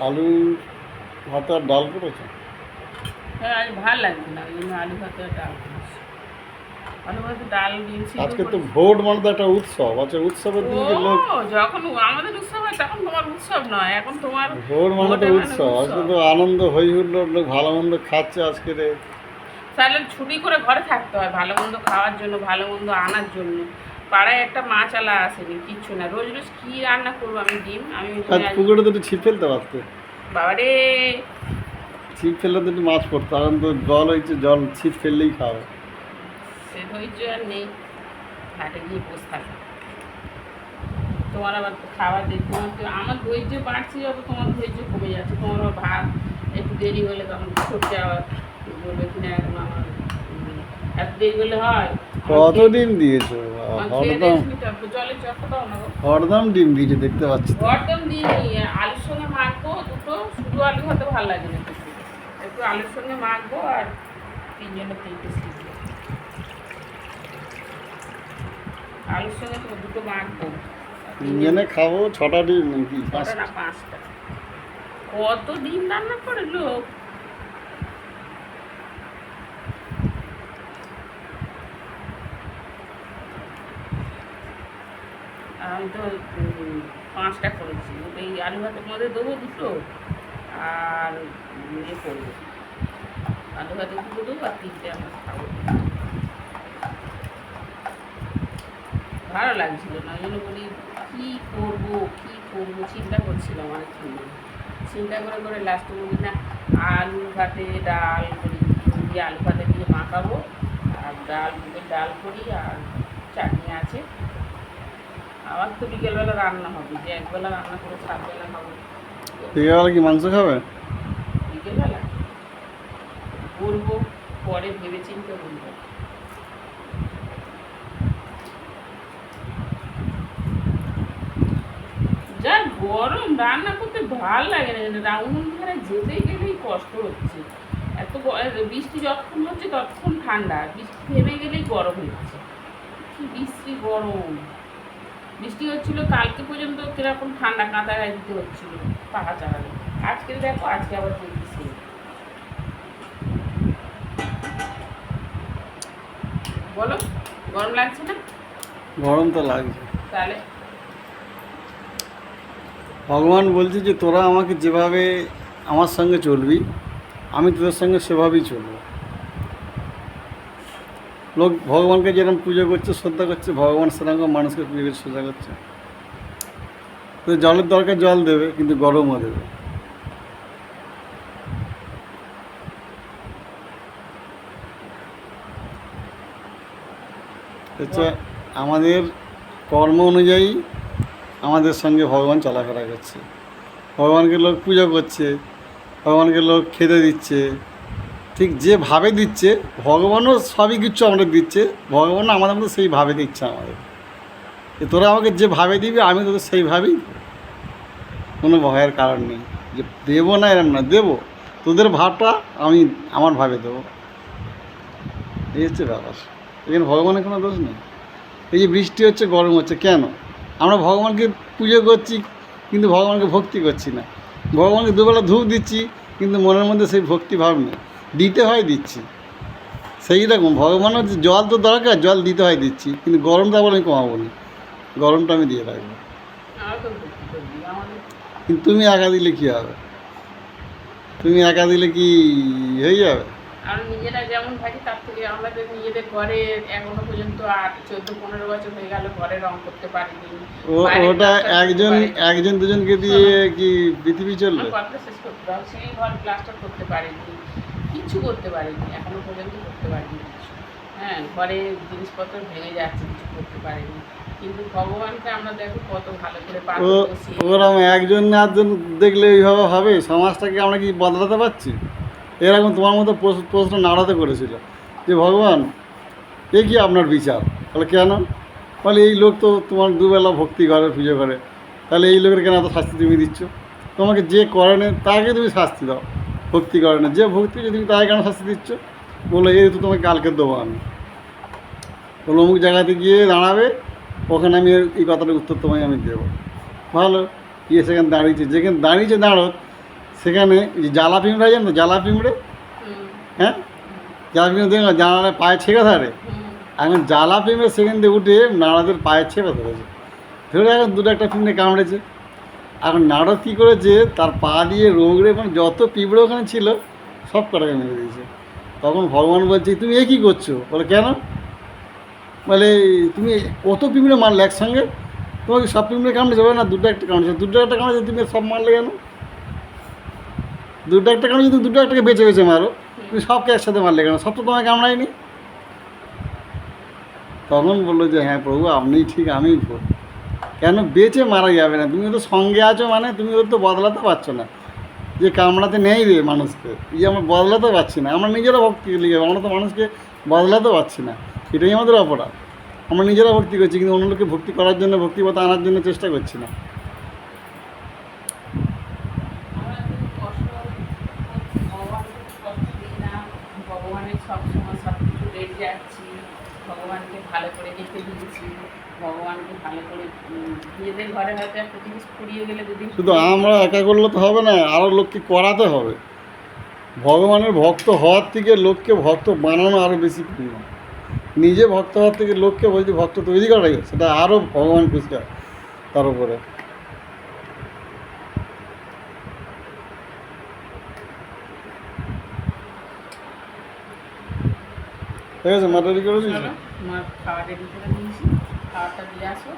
আলু ভাত আর ডাল করেছো? হ্যাঁ, আজ ভালো লাগছে না, ওই জন্য আলু ভাতে আর ডাল করেছি। আলু ভাতে ডাল ডিম সিদ্ধ আজকে তো করেছি। ভোট মানে তো একটা উৎসব আছে, উৎসবের ও, দিনকে লোক যখন আমাদের উৎসব হয় তখন তোমার উৎসব নয়, এখন তোমার ভোট মানে তো ভোটে মানে উৎসব। আজকে উৎসব। তো আনন্দ হই হুল্লোড়, লোক ভালো মন্দ খাচ্ছে আজকে রে। তাহলে ছুটি করে ঘরে থাকতে হয় ভালো মন্দ খাওয়ার জন্য, ভালো মন্দ আনার জন্য। পাড়ায় একটা মাছ আলা আসেনি, কিচ্ছু না। রোজ রোজ কী রান্না করবো আমি? ডিম আমি ওই আর জন্য পুকুরে তো একটু ছিপ ফেলতে পারতে, বাবারে, ছিপ ফেললে তো একটু মাছ পড়তো। এখন তো জল হয়েছে, জল ছিপ ফেললেই খাবে। সে ধৈর্য আর নেই, হাটে গিয়ে বসে থাকে। তোমার আবার খাবার দিই, তোমার তো আমার ধৈর্য বাড়ছে যত তোমার ধৈর্য কমে যাচ্ছে। তোমার আবার ভাত একটু দেরি হলে তখন সত্যি আবার বলবে কিনা এখন আমার এত দেরি হলে হয়। কত ডিম দিয়েছো? হরদম জলে চক্র দাও না গো। হরদম ডিম দিয়েছে, দেখতে পাচ্ছি তো। গরদম দিইনি, আলুর সঙ্গে মাখবো দুটো, শুধু আলু হতে ভালো লাগে না কিছু। একটু আলুর সঙ্গে মাখবো আর তিনজনের 3 পিস দিবো। আলুর সঙ্গে তো দুটো মাখবো। তিনজনে খাবো, 6টা ডিম নাকি? ছটা না 5টা? কত ডিম রান্না করে লোক। আমি তো 5টা করেছি। এই আলু ভাতের মধ্যে দেবো দুটো, আর ইয়ে করবো, আলু ভাতে দুটো দেবো আর 3টে আমরা খাবো। ভালো লাগছিল না, ওই জন্য বলি কী করবো কী করবো চিন্তা করছিলাম অনেকক্ষণ ধরে। চিন্তা করে করে লাস্টে বলি না, আলু ভাতে ডাল করি, দিয়ে আলু ভাতে দিয়ে মাখাবো, আর ডাল দুটো ডাল করি, আর চাটনি আছে। আবার তো বিকেলবেলা রান্না হবে, যে একবেলা রান্না করে 7 বেলা খাবো। বিকেলবেলা কি মাংস খাবে? বিকেলবেলা বলবো, পরে ভেবে চিন্তে বলবো। যা গরম, রান্না করতে ভাল লাগে না, রাউন্ড ধারে যেতে গেলেই কষ্ট হচ্ছে। এত বৃষ্টি যতক্ষণ হচ্ছে ততক্ষণ ঠান্ডা, বৃষ্টি থেমে গেলেই গরম হচ্ছে। কি বৃষ্টি গরম! বৃষ্টি হচ্ছিল কালকে পর্যন্ত, কিরকম ঠান্ডা, কাঁথা গায়ে দিতে হচ্ছিল পাখা চালালে। আজকে দেখো, আজকে আবার চলতেছে। বলো, গরম লাগছে না? গরম তো লাগছে। তাহলে ভগবান বলছে যে তোরা আমাকে যেভাবে আমার সঙ্গে চলবি, আমি তোদের সঙ্গে সেভাবেই চলবো। লোক ভগবানকে যেরকম পুজো করছে, শ্রদ্ধা করছে, ভগবান সেরকম মানুষকে পুজো করছে, শ্রদ্ধা করছে। তো জলের দরকার জল দেবে, কিন্তু গরমও দেবে। হচ্ছে আমাদের কর্ম অনুযায়ী আমাদের সঙ্গে ভগবান চলাফেরা করছে। ভগবানকে লোক পুজো করছে, ভগবানকে লোক খেতে দিচ্ছে, ঠিক যেভাবে দিচ্ছে ভগবানও সবই কিছু আমাদের দিচ্ছে। ভগবানও আমাদের মধ্যে সেইভাবে দিচ্ছে আমাদের, যে তোরা আমাকে যেভাবে দিবি আমি তোদের সেইভাবেই দেবো। কোনো ভয়ের কারণ নেই যে দেবো না, এরম না, দেবো। তোদের ভাবটা আমি আমার ভাবে দেবো, এই হচ্ছে ব্যাপার। এখানে ভগবানের কোনো দোষ নেই। এই যে বৃষ্টি হচ্ছে, গরম হচ্ছে, কেন? আমরা ভগবানকে পুজো করছি কিন্তু ভগবানকে ভক্তি করছি না। ভগবানকে দুবেলা ধূপ দিচ্ছি কিন্তু মনের মধ্যে সেই ভক্তি ভাব নেই। দিতে হয়, দিচ্ছি। সেই রকম ভগবানের জল তো দরকার, জল দিতে হয়, দিচ্ছি, কিন্তু গরমটা আবার আমি কমাবো না, গরমটা আমি দিয়ে রাখবো। আমরা তো ভক্তি করি, আমাদের কিন্তু তুমি একা দিলে কী হবে? তুমি একা দিলে কি হয়ে যাবে? আমরা নিজেরা যেমন থাকি তার থেকে আমাদের নিজেদের ঘরে এখনো পর্যন্ত 14-15 বছর হয়ে গেল ঘরে রং করতে পারিনি। ওটা একজন একজন দুজনকে দিয়ে কি পৃথিবী চলবে? কথাটা শেষ করতে হবে। সেই ঘর প্লাস্টার করতে পারিনি, কিচ্ছু করতে পারিনি, এখনো পর্যন্ত করতে পারিনি কিছু। হ্যাঁ, ঘরে জিনিসপত্র ভেঙে যাচ্ছে, কিছু করতে পারিনি। কিন্তু ভগবানকে আমরা দেখো কত ভালো করে পাথর বসিয়ে। ওরকম একজন না একজন দেখলে এইভাবে হবে? সমাজটাকে আমরা কি বদলাতে পারছি? এরকম তোমার মতো প্রশ্ন নাড়াতে করেছিল যে ভগবান এ কি আপনার বিচার? তাহলে কেন? বলে এই লোক তো তোমার দুবেলা ভক্তি করে, পুজো করে, তাহলে এই লোকের কেন এত শাস্তি তুমি দিচ্ছ? তোমাকে যে করে না তাকে তুমি শাস্তি দাও, ভক্তি করে না যে ভক্তি করছে তুমি তাকে কেন শাস্তি দিচ্ছ? বলো এই তো তোমাকে কালকে দেবো আমি। বলো অমুক জায়গাতে গিয়ে দাঁড়াবে, ওখানে আমি এই কথাটার উত্তর তোমায় আমি দেবো। ভালো, গিয়ে সেখানে দাঁড়িয়েছে, যেখানে দাঁড়িয়েছে দাঁড়ো, সেখানে এই যে জ্বালা পিঁমড়ে জানো তো, জ্বালা পিঁমড়ে, হুম, হ্যাঁ, জ্বালা পিঁমড়ে দেখলাম জানালায় পায়ে ছেঁকা ধরে। হুম, এখন জ্বালা পিঁমড়ে সেখান থেকে উঠে নাড়াদের পায়ে ছেঁকা ধরেছে, ধরে এখন দুটো একটা পিঁমড়ে কামড়েছে। এখন নাড়দ কী করেছে, তার পা দিয়ে রোগড়ে মানে যত পিঁপড়ে ওখানে ছিল সব কটাকে মেরে দিয়েছে। তখন ভগবান বলছে, তুমি এ কী করছো? বলে কেন? বলে তুমি কত পিঁপড়ে মারলে একসঙ্গে, তোমাকে সব পিঁপড়ে কামড়েছে? বলে না, দুটো একটা কামড়েছে। দুটো একটা কামড়েছে, তুমি সব মারলে কেন? দুটো একটা কামড়েছে, তুমি দুটো একটাকে বেছে বেছে মারো, তুমি সবকে একসাথে মারলে কেন? সব তো তোমায় কামড়ায়নি। তখন বললো যে হ্যাঁ প্রভু, আপনিই ঠিক, আমিই ভুল। কেন বেঁচে মারা যাবে না? তুমি তো সঙ্গে আছো, মানে তুমি ওর তো বদলাতে পারছো না, যে কামড়াতে নেই রে মানুষকে, এই আমরা বদলাতে পারছি না। আমরা নিজেরা ভক্তি লিখে, আমরা তো মানুষকে বদলাতে পারছি না, এটাই আমাদের অপরাধ। আমরা নিজেরা ভক্তি করছি, কিন্তু অন্য লোককে ভক্তি করার জন্য, ভক্তিপথ আনার জন্য চেষ্টা করছি না। আমরা তো কষ্ট, ভগবানকে কষ্ট দিই না, ভগবানের সবসময় সব কিছু রেডি যাচ্ছি, ভগবানকে ভালো করে রেখে দিয়েছি, ভগবানকে ভালো করে নিজেদের ঘরে হয়তো একটা জিনিস ফুরিয়ে গেলে যদি শুধু আমরা একা করলে তো হবে না, আরও লোককে করাতে হবে। ভগবানের ভক্ত হওয়ার থেকে লোককে ভক্ত বানানো আরও বেশি প্রিয়। নিজে ভক্ত হওয়ার থেকে লোককে বলছি ভক্ত তৈরি করাই, সেটা আরও ভগবান খুশি হয় তার উপরে। ঠিক আছে, মাটা রেডি করে দিয়েছি। চলো, মা খাওয়া রেডি করে দিয়েছি, খাওয়াটা দিয়ে আসো।